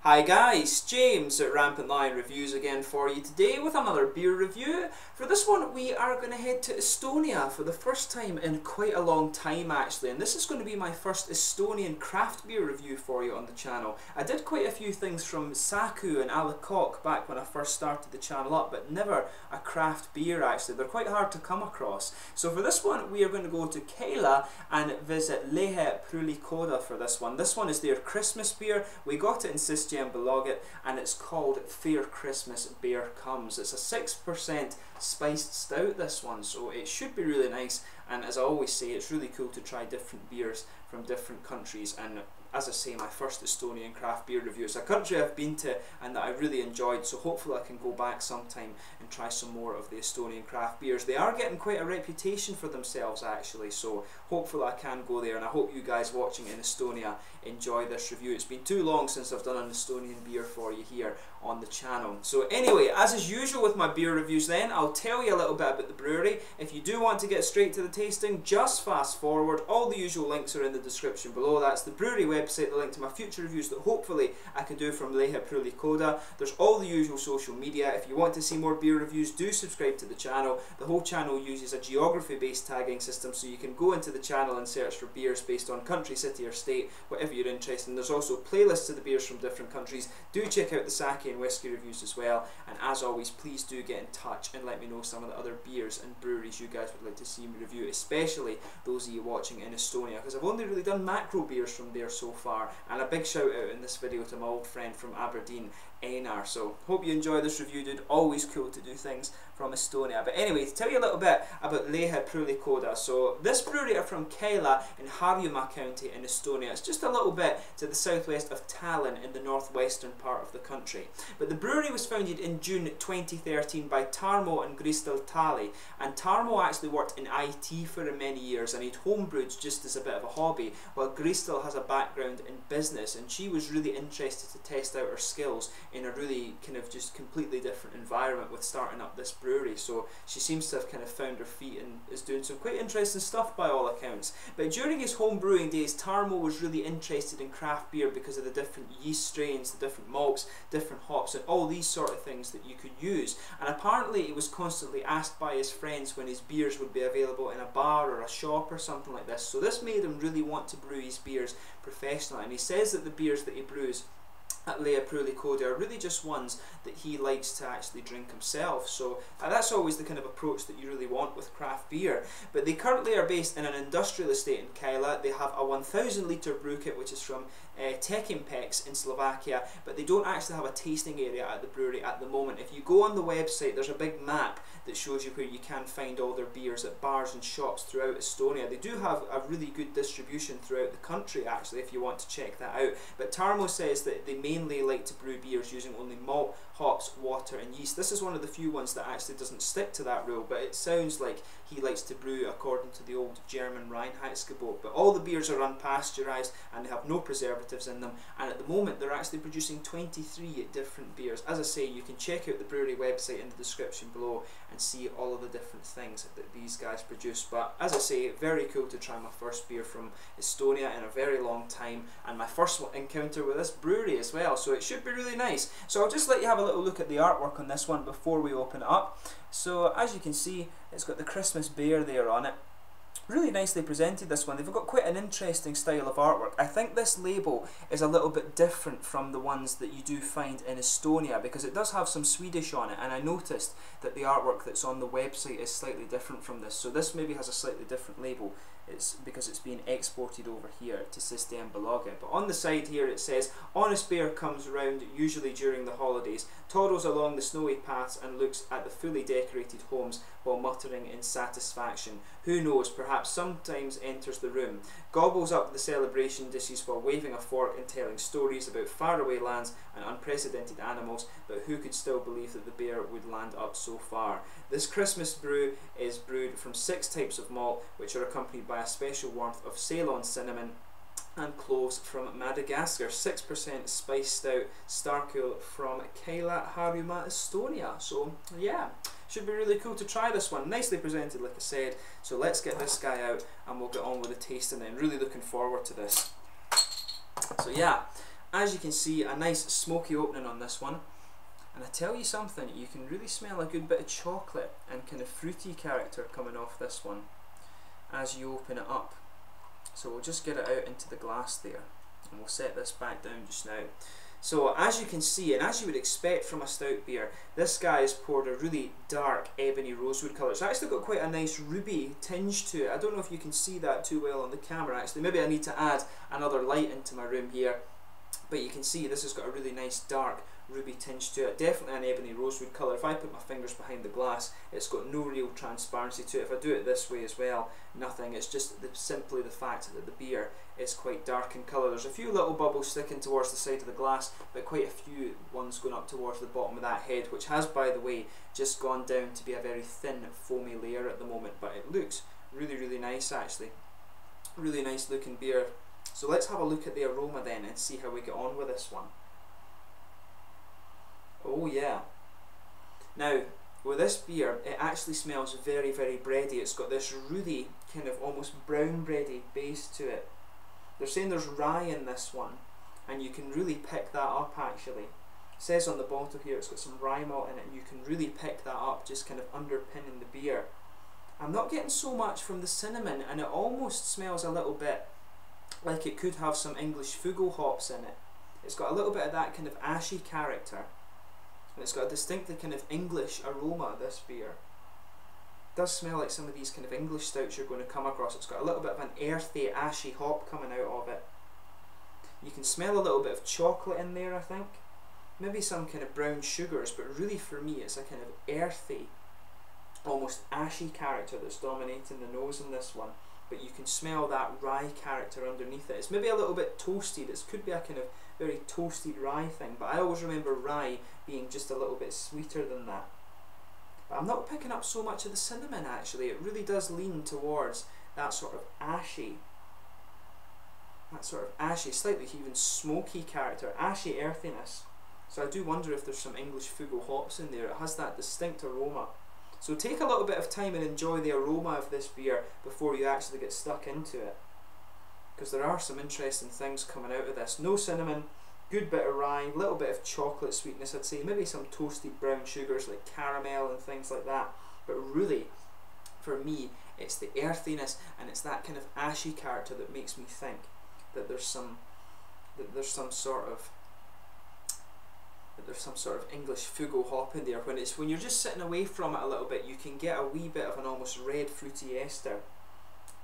Hi guys, James at RampantLionReviews again for you today with another beer review. For this one we are going to head to Estonia for the first time in quite a long time actually, and this is going to be my first Estonian craft beer review for you on the channel. I did quite a few things from Saku and Alakok back when I first started the channel up, but never a craft beer actually. They're quite hard to come across. So for this one we are going to go to Keila and visit Lehe Pruulikoda for this one. This one is their Christmas beer. We got it in Untappd and it's called Fair Christmas Bear Comes. It's a 6% spiced stout, this one, so it should be really nice. And as I always say, it's really cool to try different beers from different countries, and as I say, my first Estonian craft beer review. It's a country I've been to and that I really enjoyed, so hopefully I can go back sometime and try some more of the Estonian craft beers. They are getting quite a reputation for themselves actually, so hopefully I can go there, and I hope you guys watching in Estonia enjoy this review. It's been too long since I've done an Estonian beer for you here on the channel. So anyway, as is usual with my beer reviews then, I'll tell you a little bit about the brewery. If you do want to get straight to the tasting, just fast forward. All the usual links are in the description below. That's the brewery website, the link to my future reviews that hopefully I can do from Lehe Pruulikoda. There's all the usual social media. If you want to see more beer reviews, do subscribe to the channel. The whole channel uses a geography based tagging system, so you can go into the channel and search for beers based on country, city or state, whatever you're interested in. There's also playlists of the beers from different countries. Do check out the sake and whiskey reviews as well, and as always, please do get in touch and let me know some of the other beers and breweries you guys would like to see me review, especially those of you watching in Estonia, because I've only really done macro beers from there so far. And a big shout out in this video to my old friend from Aberdeen, Einar. So hope you enjoy this review, dude. Always cool to do things from Estonia. But anyway, to tell you a little bit about Lehe Pruulikoda. So this brewery are from Keila in Harjumaa county in Estonia. It's just a little bit to the southwest of Tallinn in the northwestern part of the country. But the brewery was founded in June 2013 by Tarmo and Kristel Tali. And Tarmo actually worked in IT for many years and he'd homebrewed just as a bit of a hobby, while Kristel has a background in business, and she was really interested to test out her skills in a really kind of just completely different environment with starting up this brewery. So she seems to have kind of found her feet and is doing some quite interesting stuff by all accounts. But during his home brewing days, Tarmo was really interested in craft beer because of the different yeast strains, the different malts, different hops, and all these sort of things that you could use. And apparently he was constantly asked by his friends when his beers would be available in a bar or a shop or something like this. So this made him really want to brew his beers professionally, and he says that the beers that he brews at Lehe Pruulikoda are really just ones that he likes to actually drink himself. So that's always the kind of approach that you really want with craft beer. But they currently are based in an industrial estate in Keila. They have a 1,000 litre brew kit which is from Tekimpex in Slovakia, but they don't actually have a tasting area at the brewery at the moment. If you go on the website, there's a big map that shows you where you can find all their beers at bars and shops throughout Estonia. They do have a really good distribution throughout the country actually, if you want to check that out. But Tarmo says that they mainly like to brew beers using only malt, hops, water and yeast. This is one of the few ones that actually doesn't stick to that rule, but it sounds like he likes to brew according to the old German Reinheitsgebot. But all the beers are unpasteurised and they have no preservatives in them, and at the moment they're actually producing 23 different beers. As I say, you can check out the brewery website in the description below and see all of the different things that these guys produce. But as I say, very cool to try my first beer from Estonia in a very long time, and my first encounter with this brewery as well, so it should be really nice. So I'll just let you have a little look at the artwork on this one before we open it up. So as you can see, it's got the Christmas bear there on it. Really nicely presented, this one. They've got quite an interesting style of artwork. I think this label is a little bit different from the ones that you do find in Estonia, because it does have some Swedish on it, and I noticed that the artwork that's on the website is slightly different from this. So this maybe has a slightly different label. It's because it's being exported over here to Untappd. But on the side here it says, "Honest bear comes round usually during the holidays, toddles along the snowy paths and looks at the fully decorated homes while muttering in satisfaction. Who knows, perhaps sometimes enters the room, gobbles up the celebration dishes while waving a fork and telling stories about faraway lands and unprecedented animals, but who could still believe that the bear would land up so far?" This Christmas brew is brewed from 6 types of malt, which are accompanied by a special warmth of Ceylon cinnamon and cloves from Madagascar. 6% spice stout, Starkil from Keila, Harjumaa, Estonia. So yeah, should be really cool to try this one. Nicely presented, like I said. So let's get this guy out and we'll get on with the tasting then. Really looking forward to this. So yeah, as you can see, a nice smoky opening on this one. And I tell you something, you can really smell a good bit of chocolate and kind of fruity character coming off this one as you open it up. So we'll just get it out into the glass there, and we'll set this back down just now. So as you can see, and as you would expect from a stout beer, this guy has poured a really dark ebony rosewood colour. It's actually got quite a nice ruby tinge to it. I don't know if you can see that too well on the camera actually. Maybe I need to add another light into my room here. But you can see this has got a really nice dark ruby tinge to it. Definitely an ebony rosewood colour. If I put my fingers behind the glass, it's got no real transparency to it. If I do it this way as well, nothing. It's just simply the fact that the beer is quite dark in colour. There's a few little bubbles sticking towards the side of the glass, but quite a few ones going up towards the bottom of that head, which has, by the way, just gone down to be a very thin foamy layer at the moment, but it looks really, really nice actually. Really nice looking beer. So let's have a look at the aroma then and see how we get on with this one. Oh yeah. Now, with this beer, it actually smells very, very bready. It's got this really kind of almost brown bready base to it. They're saying there's rye in this one, and you can really pick that up actually. It says on the bottle here it's got some rye malt in it, and you can really pick that up, just kind of underpinning the beer. I'm not getting so much from the cinnamon, and it almost smells a little bit like it could have some English Fugo hops in it. It's got a little bit of that kind of ashy character, and it's got a distinctly kind of English aroma, this beer. It does smell like some of these kind of English stouts you're going to come across. It's got a little bit of an earthy, ashy hop coming out of it. You can smell a little bit of chocolate in there, I think. Maybe some kind of brown sugars, but really for me it's a kind of earthy, almost ashy character that's dominating the nose in this one. But you can smell that rye character underneath it. It's maybe a little bit toasty. This could be a kind of very toasted rye thing, but I always remember rye being just a little bit sweeter than that. But I'm not picking up so much of the cinnamon actually. It really does lean towards that sort of ashy, slightly even smoky character, ashy earthiness. So I do wonder if there's some English Fugo hops in there. It has that distinct aroma. So take a little bit of time and enjoy the aroma of this beer before you actually get stuck into it, because there are some interesting things coming out of this. No cinnamon, good bit of rye, little bit of chocolate sweetness I'd say, maybe some toasted brown sugars like caramel and things like that, but really for me it's the earthiness and it's that kind of ashy character that makes me think that there's some sort of English Fugo hop in there. When you're just sitting away from it a little bit, you can get a wee bit of an almost red fruity ester,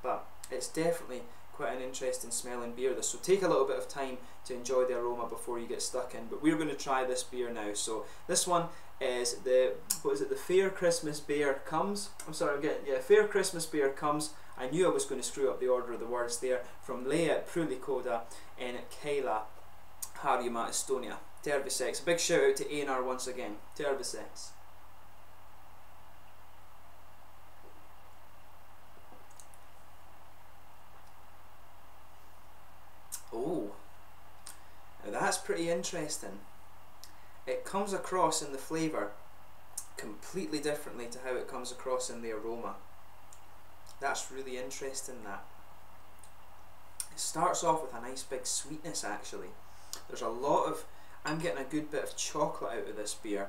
but it's definitely quite an interesting smelling beer this. So take a little bit of time to enjoy the aroma before you get stuck in. But we're going to try this beer now. So this one is the Fair Christmas Bear Comes. Fair Christmas Bear Comes. I knew I was going to screw up the order of the words there. From Lehe Pruulikoda in Keila, Harjumaa, Estonia. Tervesex. A big shout out to A&R once again. Tervesex. Oh, now that's pretty interesting. It comes across in the flavour completely differently to how it comes across in the aroma. That's really interesting, that. It starts off with a nice big sweetness actually. There's a lot of, I'm getting a good bit of chocolate out of this beer,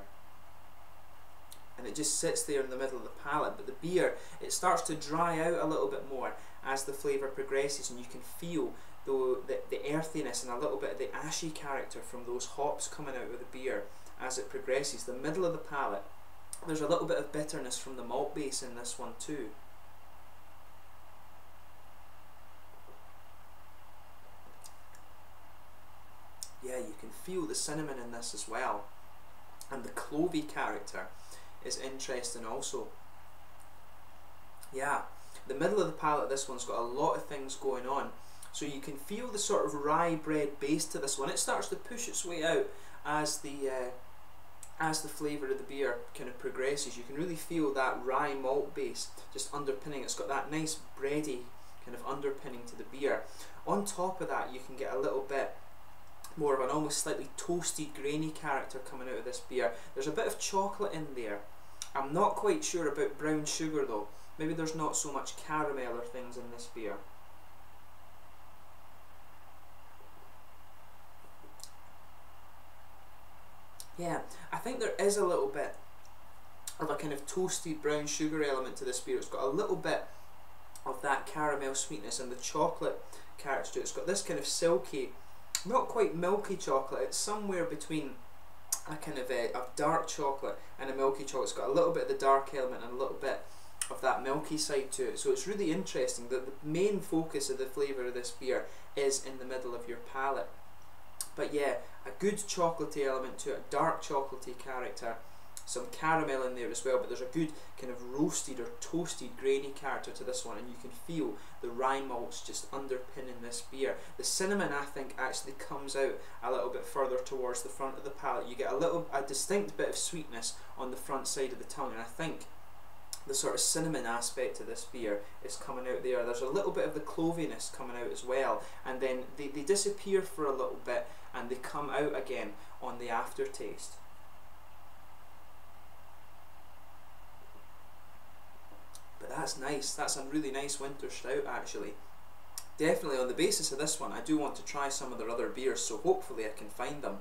and it just sits there in the middle of the palate. But the beer, it starts to dry out a little bit more as the flavour progresses, and you can feel the earthiness and a little bit of the ashy character from those hops coming out of the beer as it progresses. The middle of the palate, there's a little bit of bitterness from the malt base in this one too. Yeah, you can feel the cinnamon in this as well, and the clovey character is interesting also. Yeah, the middle of the palate, this one's got a lot of things going on, so you can feel the sort of rye bread base to this one. It starts to push its way out as the flavour of the beer kind of progresses. You can really feel that rye malt base just underpinning. It's got that nice bready kind of underpinning to the beer. On top of that, you can get a little bit more of an almost slightly toasty, grainy character coming out of this beer. There's a bit of chocolate in there. I'm not quite sure about brown sugar though. Maybe there's not so much caramel or things in this beer. yeah, I think there is a little bit of a kind of toasted brown sugar element to this beer. It's got a little bit of that caramel sweetness and the chocolate character to it. It's got this kind of silky, not quite milky chocolate. It's somewhere between a kind of a dark chocolate and a milky chocolate. It's got a little bit of the dark element and a little bit of that milky side to it. So it's really interesting that the main focus of the flavour of this beer is in the middle of your palate. But yeah, a good chocolatey element to it, a dark chocolatey character, some caramel in there as well, but there's a good kind of roasted or toasted grainy character to this one, and you can feel the rye malts just underpinning this beer. The cinnamon, I think, actually comes out a little bit further towards the front of the palate. You get a distinct bit of sweetness on the front side of the tongue, and I think the sort of cinnamon aspect of this beer is coming out there. There's a little bit of the cloviness coming out as well, and then they disappear for a little bit and they come out again on the aftertaste. But that's nice. That's a really nice winter stout, actually. Definitely on the basis of this one, I do want to try some of their other beers, so hopefully I can find them.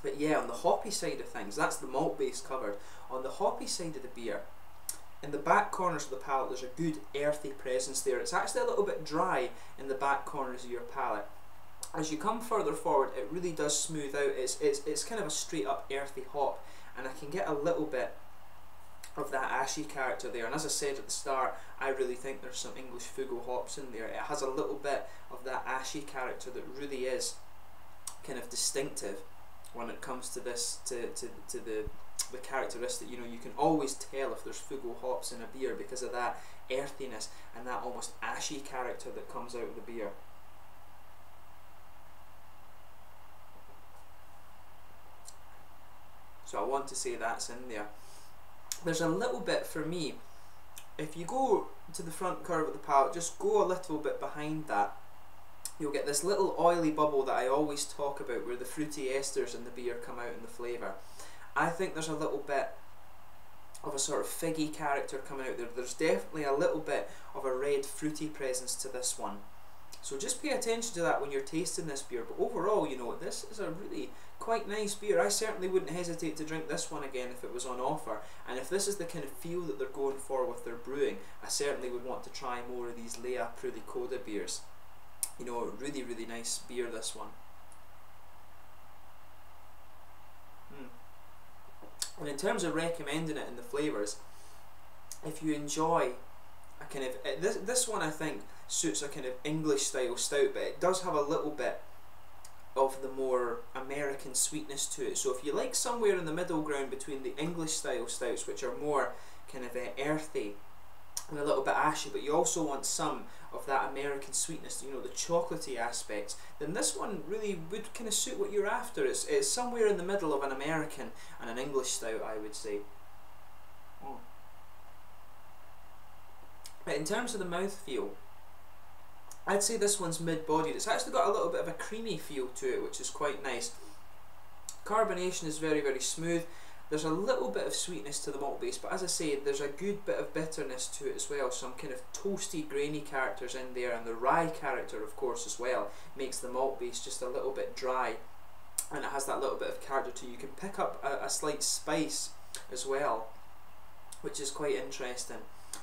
But yeah, on the hoppy side of things, that's the malt base covered. On the hoppy side of the beer, in the back corners of the palate, there's a good earthy presence there. It's actually a little bit dry in the back corners of your palate. As you come further forward, it really does smooth out. It's kind of a straight up earthy hop, and I can get a little bit of that ashy character there. And as I said at the start, I really think there's some English Fugo hops in there. It has a little bit of that ashy character that really is kind of distinctive when it comes to this, to the characteristic. You know, you can always tell if there's Fugo hops in a beer because of that earthiness and that almost ashy character that comes out of the beer. So I want to say that's in there. There's a little bit for me, if you go to the front curve of the palate, just go a little bit behind that, you'll get this little oily bubble that I always talk about where the fruity esters in the beer come out in the flavour. I think there's a little bit of a sort of figgy character coming out there. There's definitely a little bit of a red fruity presence to this one. So just pay attention to that when you're tasting this beer. But overall, you know, this is a really quite nice beer. I certainly wouldn't hesitate to drink this one again if it was on offer. And if this is the kind of feel that they're going for with their brewing, I certainly would want to try more of these Lehe Pruulikoda beers. You know, really, really nice beer, this one. And in terms of recommending it in the flavours, if you enjoy a kind of, this one I think suits a kind of English style stout, but it does have a little bit of the more American sweetness to it. So if you like somewhere in the middle ground between the English style stouts, which are more kind of earthy and a little bit ashy, but you also want some of that American sweetness, you know, the chocolatey aspects, then this one really would kind of suit what you're after. It's somewhere in the middle of an American and an English stout, I would say. But in terms of the mouthfeel, I'd say this one's mid-bodied. It's actually got a little bit of a creamy feel to it, which is quite nice. Carbonation is very, very smooth. There's a little bit of sweetness to the malt base, but as I say, there's a good bit of bitterness to it as well. Some kind of toasty, grainy characters in there, and the rye character, of course, as well, makes the malt base just a little bit dry, and it has that little bit of character too. You can pick up a slight spice as well, which is quite interesting.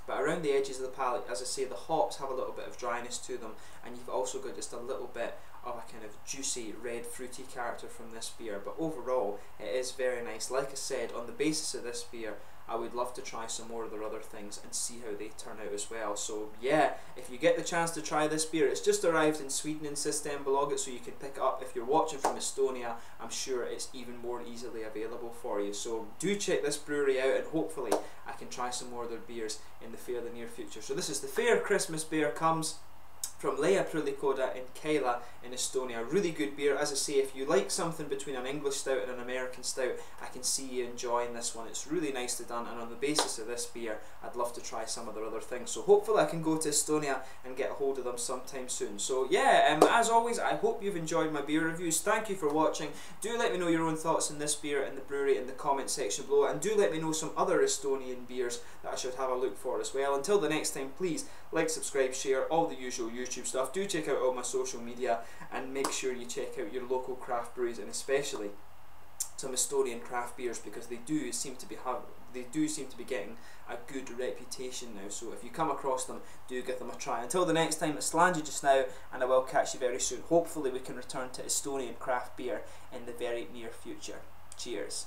But around the edges of the palate, as I say, the hops have a little bit of dryness to them, and you've also got just a little bit of a kind of juicy red fruity character from this beer. But overall, it is very nice. Like I said, on the basis of this beer, I would love to try some more of their other things and see how they turn out as well. So yeah, if you get the chance to try this beer, it's just arrived in Sweden in Systembolaget, so you can pick it up. If you're watching from Estonia, I'm sure it's even more easily available for you. So do check this brewery out, and hopefully I can try some more of their beers in the near future. So this is the Fair Christmas Bear Comes from Lehe Pruulikoda in Keila in Estonia. Really good beer. As I say, if you like something between an English stout and an American stout, I can see you enjoying this one. It's really nicely done, and on the basis of this beer, I'd love to try some of their other things. So hopefully I can go to Estonia and get a hold of them sometime soon. So yeah, as always, I hope you've enjoyed my beer reviews. Thank you for watching. Do let me know your own thoughts on this beer and the brewery in the comment section below, and do let me know some other Estonian beers that I should have a look for as well. Until the next time, please like, subscribe, share, all the usual YouTube stuff. Do check out all my social media, and make sure you check out your local craft breweries, and especially some Estonian craft beers, because they do seem to be getting a good reputation now. So if you come across them, do give them a try. Until the next time, it's Slangy just now, and I will catch you very soon. Hopefully we can return to Estonian craft beer in the very near future. Cheers.